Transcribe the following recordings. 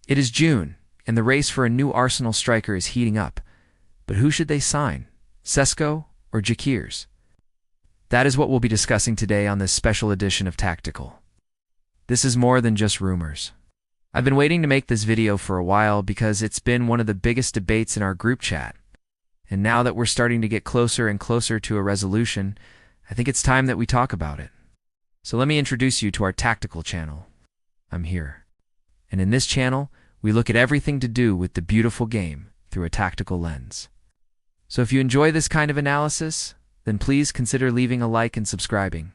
It is June, and the race for a new Arsenal striker is heating up. But who should they sign? Sesko or Gyokeres? That is what we'll be discussing today on this special edition of Tactical. This is more than just rumors. I've been waiting to make this video for a while because it's been one of the biggest debates in our group chat. And now that we're starting to get closer and closer to a resolution, I think it's time that we talk about it. So let me introduce you to our Tactical channel. I'm here. And in this channel, we look at everything to do with the beautiful game through a tactical lens. So if you enjoy this kind of analysis, then please consider leaving a like and subscribing.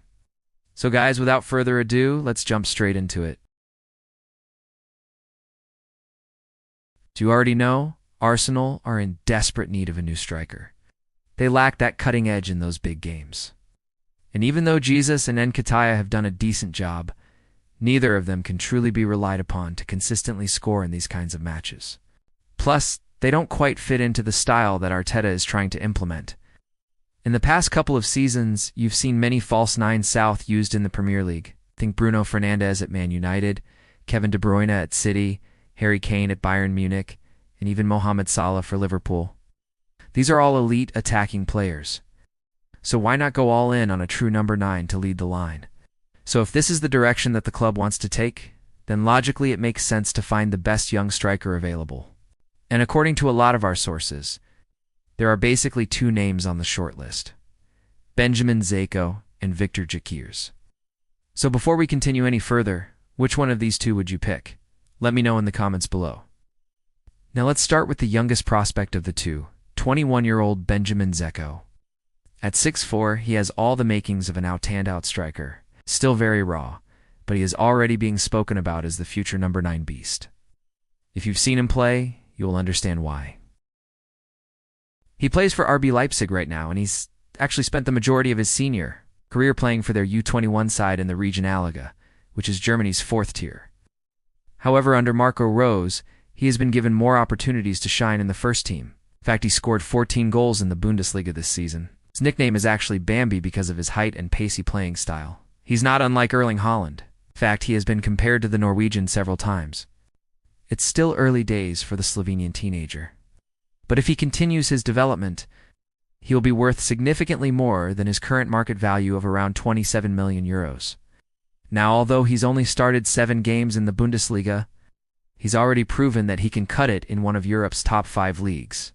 So guys, without further ado, let's jump straight into it. Do you already know? Arsenal are in desperate need of a new striker. They lack that cutting edge in those big games. And even though Jesus and Nketiah have done a decent job, neither of them can truly be relied upon to consistently score in these kinds of matches. Plus, they don't quite fit into the style that Arteta is trying to implement. In the past couple of seasons, you've seen many false nine South used in the Premier League. Think Bruno Fernandes at Man United, Kevin De Bruyne at City, Harry Kane at Bayern Munich, and even Mohamed Salah for Liverpool. These are all elite attacking players. So why not go all in on a true number 9 to lead the line? So if this is the direction that the club wants to take, then logically it makes sense to find the best young striker available. And according to a lot of our sources, there are basically two names on the shortlist: Benjamin Šeško and Viktor Gyökeres. So before we continue any further, which one of these two would you pick? Let me know in the comments below. Now let's start with the youngest prospect of the two, 21-year-old Benjamin Šeško. At 6'4", he has all the makings of an out-and-out striker. Still very raw, but he is already being spoken about as the future number 9 beast. If you've seen him play, you will understand why. He plays for RB Leipzig right now, and he's actually spent the majority of his senior career playing for their U21 side in the Regionalliga, which is Germany's 4th tier. However, under Marco Rose, he has been given more opportunities to shine in the first team. In fact, he scored 14 goals in the Bundesliga this season. His nickname is actually Bambi because of his height and pacey playing style. He's not unlike Erling Haaland. In fact, he has been compared to the Norwegian several times. It's still early days for the Slovenian teenager. But if he continues his development, he will be worth significantly more than his current market value of around 27 million euros. Now, although he's only started 7 games in the Bundesliga, he's already proven that he can cut it in one of Europe's top 5 leagues.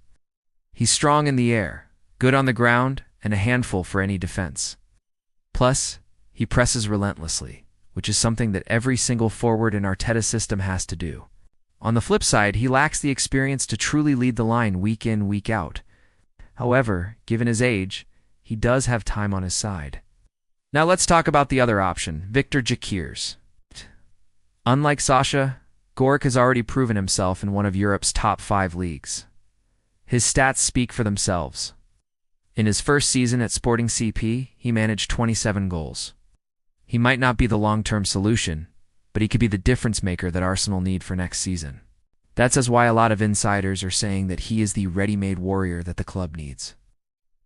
He's strong in the air, good on the ground, and a handful for any defense. Plus, he presses relentlessly, which is something that every single forward in Arteta's system has to do. On the flip side, he lacks the experience to truly lead the line week in, week out. However, given his age, he does have time on his side. Now let's talk about the other option, Viktor Gyökeres. Unlike Sasha, Gyokeres has already proven himself in one of Europe's top 5 leagues. His stats speak for themselves. In his first season at Sporting CP, he managed 27 goals. He might not be the long-term solution, but he could be the difference maker that Arsenal need for next season. That's why a lot of insiders are saying that he is the ready-made warrior that the club needs.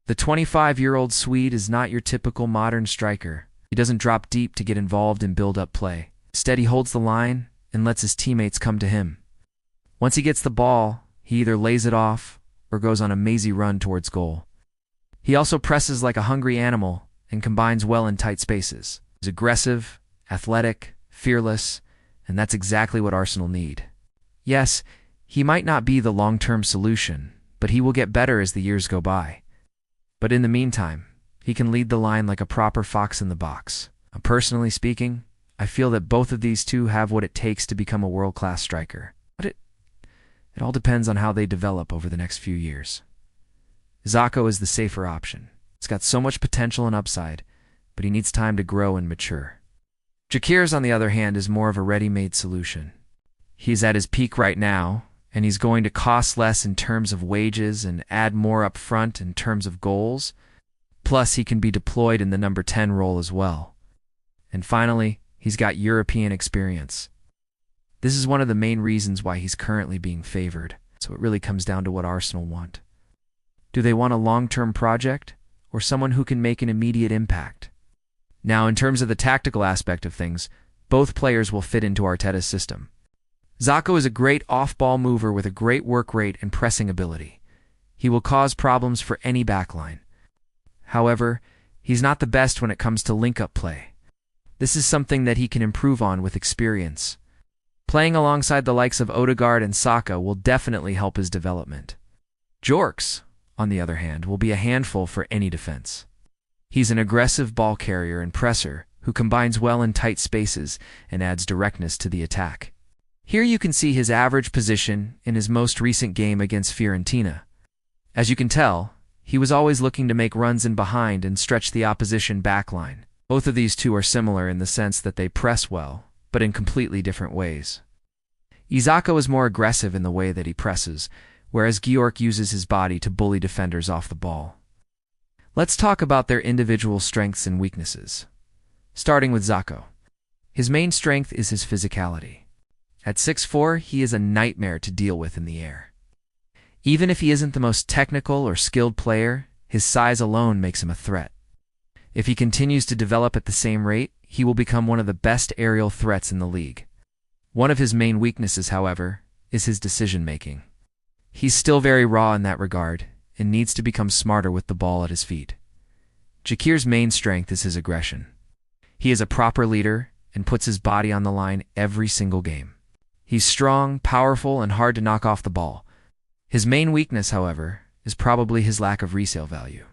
The 25-year-old Swede is not your typical modern striker. He doesn't drop deep to get involved in build-up play. Instead, he holds the line and lets his teammates come to him. Once he gets the ball, he either lays it off or goes on a mazy run towards goal. He also presses like a hungry animal and combines well in tight spaces. He's aggressive, athletic, fearless, and that's exactly what Arsenal need. Yes, he might not be the long-term solution, but he will get better as the years go by. But in the meantime, he can lead the line like a proper fox in the box. Personally speaking, I feel that both of these two have what it takes to become a world-class striker. But it all depends on how they develop over the next few years. Šeško is the safer option. He's got so much potential and upside, but he needs time to grow and mature. Gyokeres, on the other hand, is more of a ready-made solution. He's at his peak right now, and he's going to cost less in terms of wages and add more up front in terms of goals. Plus, he can be deployed in the number 10 role as well. And finally, he's got European experience. This is one of the main reasons why he's currently being favored. So it really comes down to what Arsenal want. Do they want a long-term project, or someone who can make an immediate impact? Now, in terms of the tactical aspect of things, both players will fit into Arteta's system. Sesko is a great off-ball mover with a great work rate and pressing ability. He will cause problems for any backline. However, he's not the best when it comes to link-up play. This is something that he can improve on with experience. Playing alongside the likes of Odegaard and Saka will definitely help his development. Gyokeres, on the other hand, will be a handful for any defense. He's an aggressive ball carrier and presser who combines well in tight spaces and adds directness to the attack. Here you can see his average position in his most recent game against Fiorentina. As you can tell, he was always looking to make runs in behind and stretch the opposition backline. Both of these two are similar in the sense that they press well, but in completely different ways. Sesko is more aggressive in the way that he presses, whereas Gyokeres uses his body to bully defenders off the ball. Let's talk about their individual strengths and weaknesses. Starting with Sesko. His main strength is his physicality. At 6'4", he is a nightmare to deal with in the air. Even if he isn't the most technical or skilled player, his size alone makes him a threat. If he continues to develop at the same rate, he will become one of the best aerial threats in the league. One of his main weaknesses, however, is his decision-making. He's still very raw in that regard and needs to become smarter with the ball at his feet. Gyokeres' main strength is his aggression. He is a proper leader and puts his body on the line every single game. He's strong, powerful, and hard to knock off the ball. His main weakness, however, is probably his lack of resale value.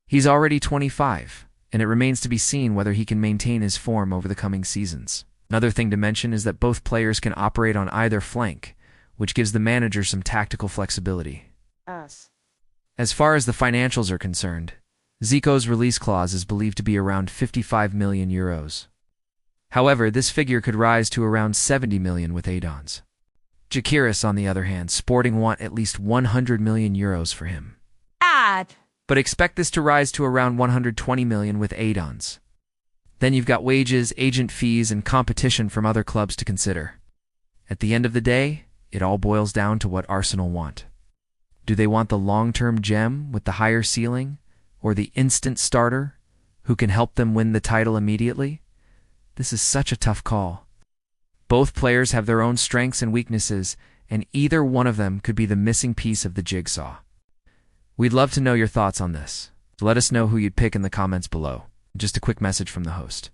He's already 25, and it remains to be seen whether he can maintain his form over the coming seasons. Another thing to mention is that both players can operate on either flank, which gives the manager some tactical flexibility. As far as the financials are concerned, Sesko's release clause is believed to be around 55 million euros. However, this figure could rise to around 70 million with add-ons. Gyokeres, on the other hand, Sporting want at least 100 million euros for him. But expect this to rise to around 120 million with add-ons. Then you've got wages, agent fees, and competition from other clubs to consider. At the end of the day, it all boils down to what Arsenal want. Do they want the long-term gem with the higher ceiling, or the instant starter who can help them win the title immediately? This is such a tough call. Both players have their own strengths and weaknesses, and either one of them could be the missing piece of the jigsaw. We'd love to know your thoughts on this, so let us know who you'd pick in the comments below. Just a quick message from the host.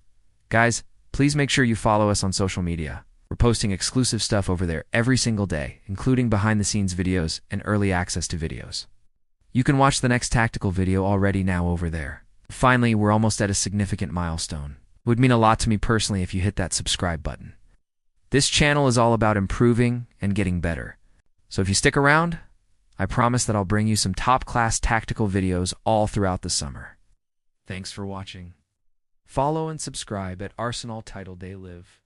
Guys, please make sure you follow us on social media. We're posting exclusive stuff over there every single day, including behind-the-scenes videos and early access to videos. You can watch the next tactical video already now over there. Finally, we're almost at a significant milestone. It would mean a lot to me personally if you hit that subscribe button. This channel is all about improving and getting better. So if you stick around, I promise that I'll bring you some top-class tactical videos all throughout the summer. Thanks for watching. Follow and subscribe at Arsenal Title Day Live.